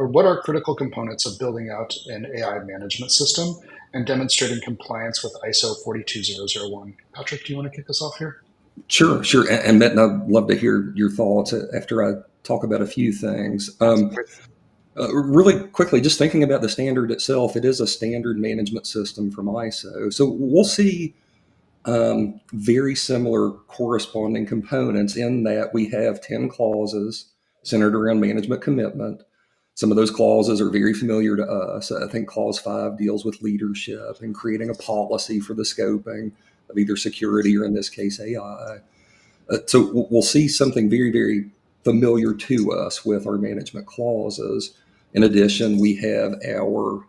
what are critical components of building out an AI management system and demonstrating compliance with ISO 42001? Patrick, do you want to kick us off here? Sure. And Metin, I'd love to hear your thoughts after I talk about a few things. Really quickly, just thinking about the standard itself, it is a standard management system from ISO. So we'll see very similar corresponding components in that we have 10 clauses centered around management commitment. Some of those clauses are very familiar to us. I think clause 5 deals with leadership and creating a policy for the scoping of either security or, in this case, AI. So we'll see something very, very familiar to us with our management clauses. In addition, we have our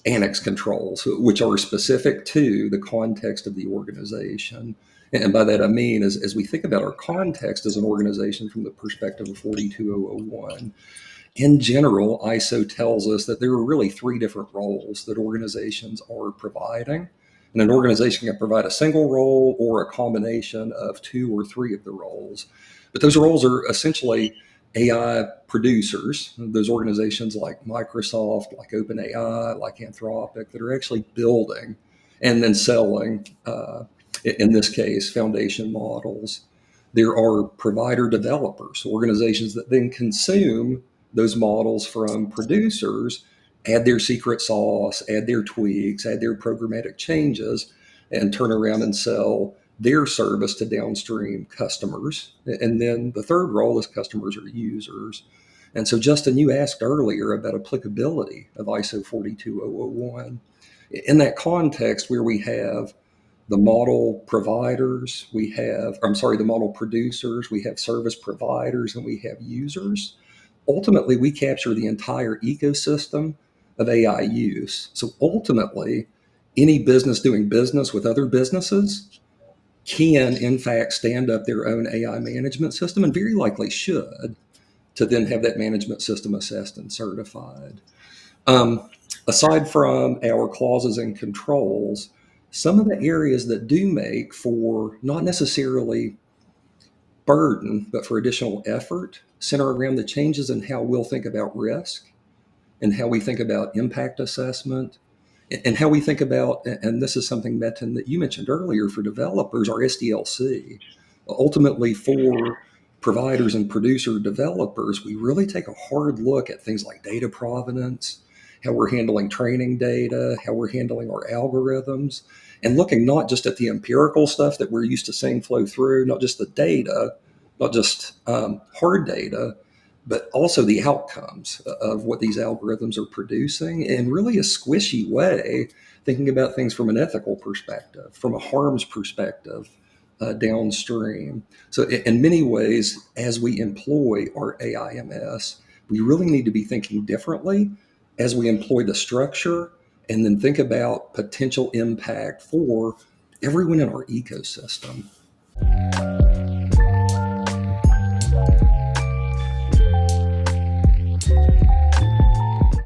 annex controls, which are specific to the context of the organization. And by that I mean, as we think about our context as an organization from the perspective of 42001, in general, ISO tells us that there are really 3 different roles that organizations are providing. And an organization can provide a single role or a combination of 2 or 3 of the roles. But those roles are essentially AI producers, those organizations like Microsoft, like OpenAI, like Anthropic, that are actually building and then selling, in this case, foundation models. There are provider developers, organizations that then consume those models from producers, add their secret sauce, add their tweaks, add their programmatic changes, and turn around and sell their service to downstream customers. And then the third role is customers or users. And so, Justin, you asked earlier about applicability of ISO 42001. In that context where we have the model providers, the model producers, we have service providers, and we have users. Ultimately, we capture the entire ecosystem of AI use. So ultimately, any business doing business with other businesses can, in fact, stand up their own AI management system, and very likely should, to then have that management system assessed and certified. Aside from our clauses and controls, some of the areas that do make for not necessarily burden, but for additional effort, center around the changes in how we'll think about risk and how we think about impact assessment and how we think about, and this is something, Metin, that you mentioned earlier, for developers, our SDLC. Ultimately, for providers and producer developers, we really take a hard look at things like data provenance, how we're handling training data, how we're handling our algorithms, and looking not just at the empirical stuff that we're used to seeing flow through, not just the data, not just hard data, but also the outcomes of what these algorithms are producing in really a squishy way, thinking about things from an ethical perspective, from a harms perspective, downstream. So in many ways, as we employ our AIMS, we really need to be thinking differently as we employ the structure and then think about potential impact for everyone in our ecosystem.